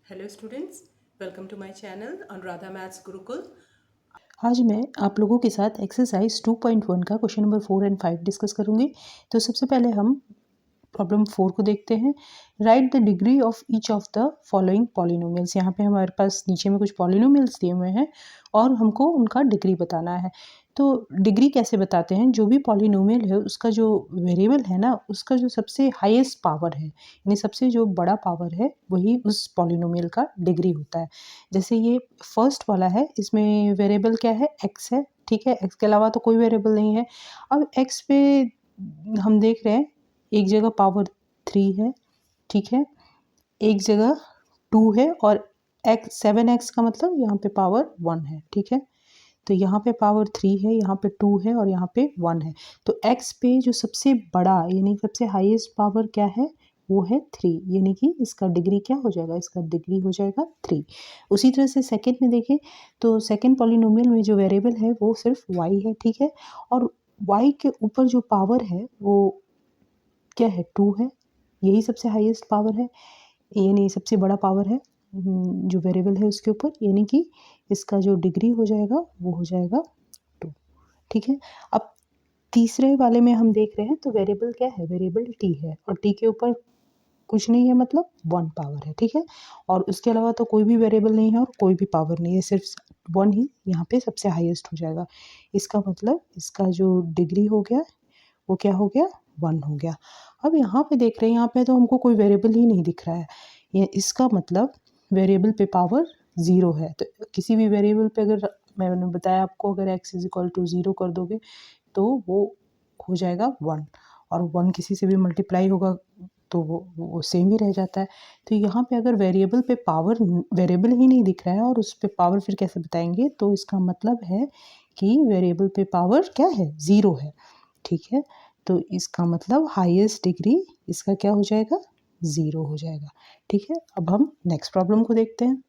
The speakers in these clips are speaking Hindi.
Hello students, welcome to my channel Anuradha Maths Gurukul. आज मैं आप लोगों के साथ एक्सरसाइज 2.1 का क्वेश्चन नंबर 4 एंड 5 डिस्कस करूंगी। तो सबसे पहले हम प्रॉब्लम 4 को देखते हैं। Right the degree of each of the following polynomials. यहाँ पे हमारे पास नीचे में कुछ पॉलिनोमियल्स दिए हुए हैं और हमको उनका डिग्री बताना है। तो डिग्री कैसे बताते हैं? जो भी पॉलिनोमियल है उसका जो वेरिएबल है ना, उसका जो सबसे हाईएस्ट पावर है, यानी सबसे जो बड़ा पावर है, वही उस पॉलिनोमियल का डिग्री होता है। जैसे ये फर्स्ट वाला है, इसमें वेरिएबल क्या है? एक्स है। ठीक है, एक्स के अलावा तो कोई वेरिएबल नहीं है। अब एक्स पे हम देख रहे हैं एक जगह पावर 3 है, ठीक है, एक जगह 2 है और एक्स 7x का मतलब यहाँ पे पावर 1 है, ठीक है। तो यहाँ पे पावर 3 है, यहाँ पे 2 है और यहाँ पे 1 है। तो x पे जो सबसे बड़ा यानी सबसे हाईएस्ट पावर क्या है? वो है 3, यानी कि इसका डिग्री क्या हो जाएगा? इसका डिग्री हो जाएगा 3। उसी तरह से सेकंड में देखें तो सेकंड पॉलिनोमियल में जो वेरिएबल है वो सिर्फ y है, ठीक है, और y के ऊपर जो पावर है वो क्या है? 2 है। यही सबसे हाईएस्ट पावर है, यानी सबसे बड़ा पावर है जो वेरिएबल है उसके ऊपर, यानी कि इसका जो डिग्री हो जाएगा वो हो जाएगा 2, ठीक है। अब तीसरे वाले में हम देख रहे हैं तो वेरिएबल क्या है? वेरिएबल t है और t के ऊपर कुछ नहीं है, मतलब 1 पावर है, ठीक है, और उसके अलावा तो कोई भी वेरिएबल नहीं है और कोई भी पावर नहीं है, सिर्फ 1 ही यहाँ पे सबसे हाईएस्ट हो जाएगा। इसका मतलब इसका जो डिग्री हो गया वो क्या हो गया? 1 हो गया। अब यहाँ पे देख रहे हैं, यहाँ पे तो हमको कोई वेरिएबल ही नहीं दिख रहा है। ये इसका मतलब वेरिएबल पे पावर 0 है। तो किसी भी वेरिएबल पे अगर मैंने बताया आपको, अगर x इज़ इक्वल टू 0 कर दोगे तो वो हो जाएगा 1 और 1 किसी से भी मल्टीप्लाई होगा तो वो सेम ही रह जाता है। तो यहाँ पे अगर वेरिएबल पे पावर वेरिएबल ही नहीं दिख रहा है और उस पे पावर फिर कैसे बताएंगे? तो इसका मतलब है कि वेरिएबल पे पावर क्या है? 0 है, ठीक है। तो इसका मतलब हाईएस्ट डिग्री इसका क्या हो जाएगा? 0 हो जाएगा, ठीक है। अब हम नेक्स्ट प्रॉब्लम को देखते हैं।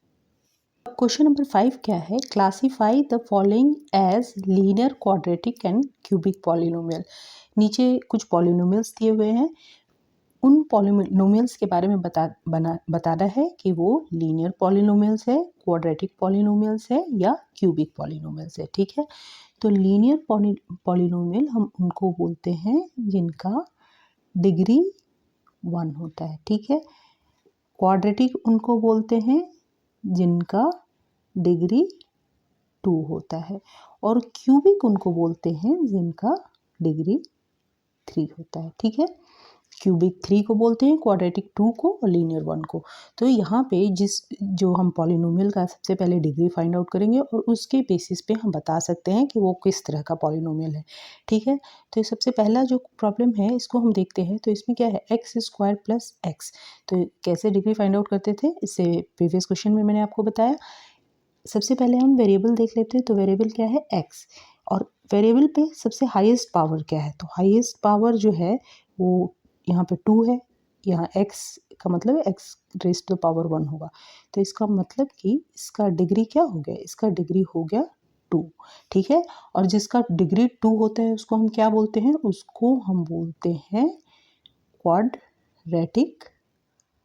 क्वेश्चन नंबर 5 क्या है? Classify the following as linear, quadratic and cubic polynomial. नीचे कुछ पॉलिनोमियल्स दिए हुए हैं, उन पॉलिनोमियल्स के बारे में बताना है कि वो लीनियर पॉलिनोमियल्स है, क्वाड्रेटिक पॉलिनोमियल्स है या क्यूबिक पॉलिनोमियल्स है, ठीक है। तो लीनियर पॉलिनोमियल हम उनको बोलते हैं जिनका डिग्री 1 होता है, ठीक है। क्वाड्रेटिक उनको बोलते हैं जिनका डिग्री 2 होता है और क्यूबिक उनको बोलते हैं जिनका डिग्री 3 होता है, ठीक है। क्यूबिक 3 को बोलते हैं, क्वाड्रेटिक 2 को और लीनियर 1 को। तो यहाँ पे जो हम पॉलिनोमियल का सबसे पहले डिग्री फाइंड आउट करेंगे और उसके बेसिस पे हम बता सकते हैं कि वो किस तरह का पॉलिनोमियल है, ठीक है। तो सबसे पहला जो प्रॉब्लम है इसको हम देखते हैं। तो इसमें क्या है? X square plus x. तो कैसे डिग्री फाइंड आउट करते थे? इससे प्रीवियस क्वेश्चन में मैंने आपको बताया। सबसे पहले हम वेरिएबल देख लेते हैं। तो वेरिएबल क्या है? एक्स, और वेरिएबल पे सबसे हाईएस्ट पावर क्या है? तो हाईएस्ट पावर जो है वो यहाँ पे 2 है, यहाँ x का मतलब है x raise to the power 1 होगा। तो इसका मतलब कि इसका डिग्री क्या हो गया? इसका डिग्री हो गया 2, ठीक है। और जिसका डिग्री 2 होता है उसको हम क्या बोलते हैं? उसको हम बोलते हैं क्वाड्रेटिक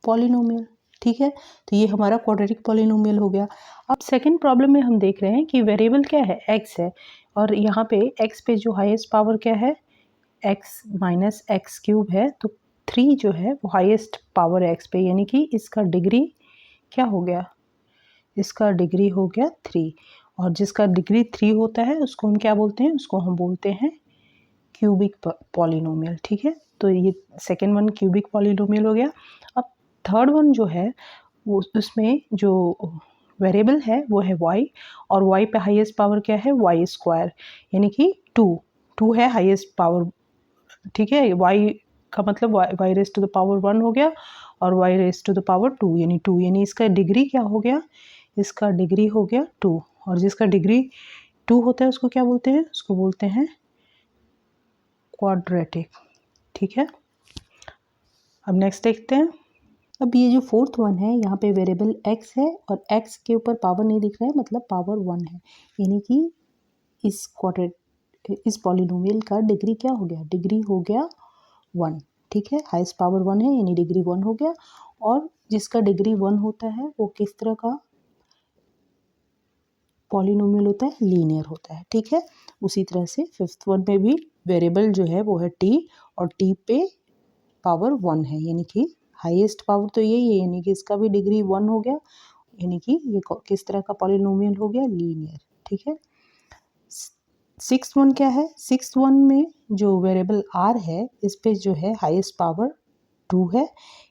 पॉलिनोमियल, ठीक है। तो ये हमारा क्वाड्रेटिक पॉलिनोमियल हो गया। अब सेकंड प्रॉब्लम में हम देख रहे हैं कि वेरिएबल क्या है? x है और यहाँ पे x पे जो हाईएस्ट पावर क्या है? x माइनस एक्स क्यूब है। तो 3 जो है वो हाईएस्ट पावर है x पे, यानी कि इसका डिग्री क्या हो गया? इसका डिग्री हो गया 3, और जिसका डिग्री 3 होता है उसको हम क्या बोलते हैं? उसको हम बोलते हैं क्यूबिक पॉलिनोमियल, ठीक है। तो ये सेकेंड वन क्यूबिक पॉलिनोमियल हो गया। अब थर्ड वन जो है वो उसमें जो वेरिएबल है वो है y, और y पे हाईएस्ट पावर क्या है? y स्क्वायर, यानी कि 2 है हाईएस्ट पावर, ठीक है। y का मतलब y raise to the power 1 हो गया और y raise to the power 2 यानी 2, यानी इसका डिग्री क्या हो गया? इसका डिग्री हो गया 2, और जिसका डिग्री 2 होता है उसको क्या बोलते हैं? उसको बोलते हैं क्वाड्रेटिक, ठीक है। अब नेक्स्ट देखते हैं। अब ये जो फोर्थ वन है, यहाँ पे वेरिएबल x है और x के ऊपर पावर नहीं दिख रहा है, मतलब पावर 1 है, यानी कि इस पॉलिनोमियल का डिग्री क्या हो गया? डिग्री हो गया 1, ठीक है। हाईएस्ट पावर 1 है यानी डिग्री 1 हो गया, और जिसका डिग्री 1 होता है वो किस तरह का पॉलिनोमियल होता है, लीनियर होता है, ठीक है। उसी तरह से फिफ्थ वन में भी वेरिएबल जो है वो है t और t पे पावर 1 है, यानी कि हाईएस्ट पावर तो यही है, यानी कि इसका भी डिग्री 1 हो गया, यानी कि ये किस तरह का पॉलिनोमियल हो गया, लीनियर, ठीक है। सिक्स्थ वन क्या है, सिक्स्थ वन में जो वेरिएबल r है इस पे जो है हाईएस्ट पावर 2 है,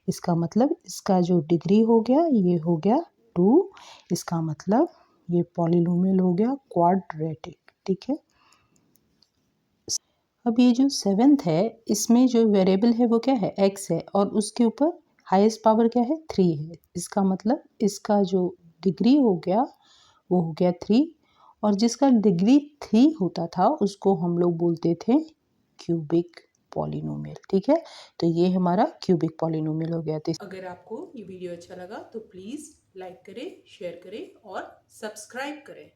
इसका मतलब इसका जो डिग्री हो गया ये हो गया 2, इसका मतलब ये पॉलिनोमियल हो गया क्वाड्रेटिक, ठीक है। अब ये जो सेवेंथ है इसमें जो वेरिएबल है वो क्या है, x है, और उसके ऊपर हाईएस्ट पावर क्या है, 3 है, इसका मतलब इसका जो डिग्री हो गया वो हो गया 3, और जिसका डिग्री 3 होता था उसको हम लोग बोलते थे क्यूबिक पॉलिनोमियल, ठीक है। तो ये हमारा क्यूबिक पॉलिनोमियल हो गया। तो अगर आपको ये वीडियो अच्छा लगा तो प्लीज़ लाइक करें, शेयर करें और सब्सक्राइब करें।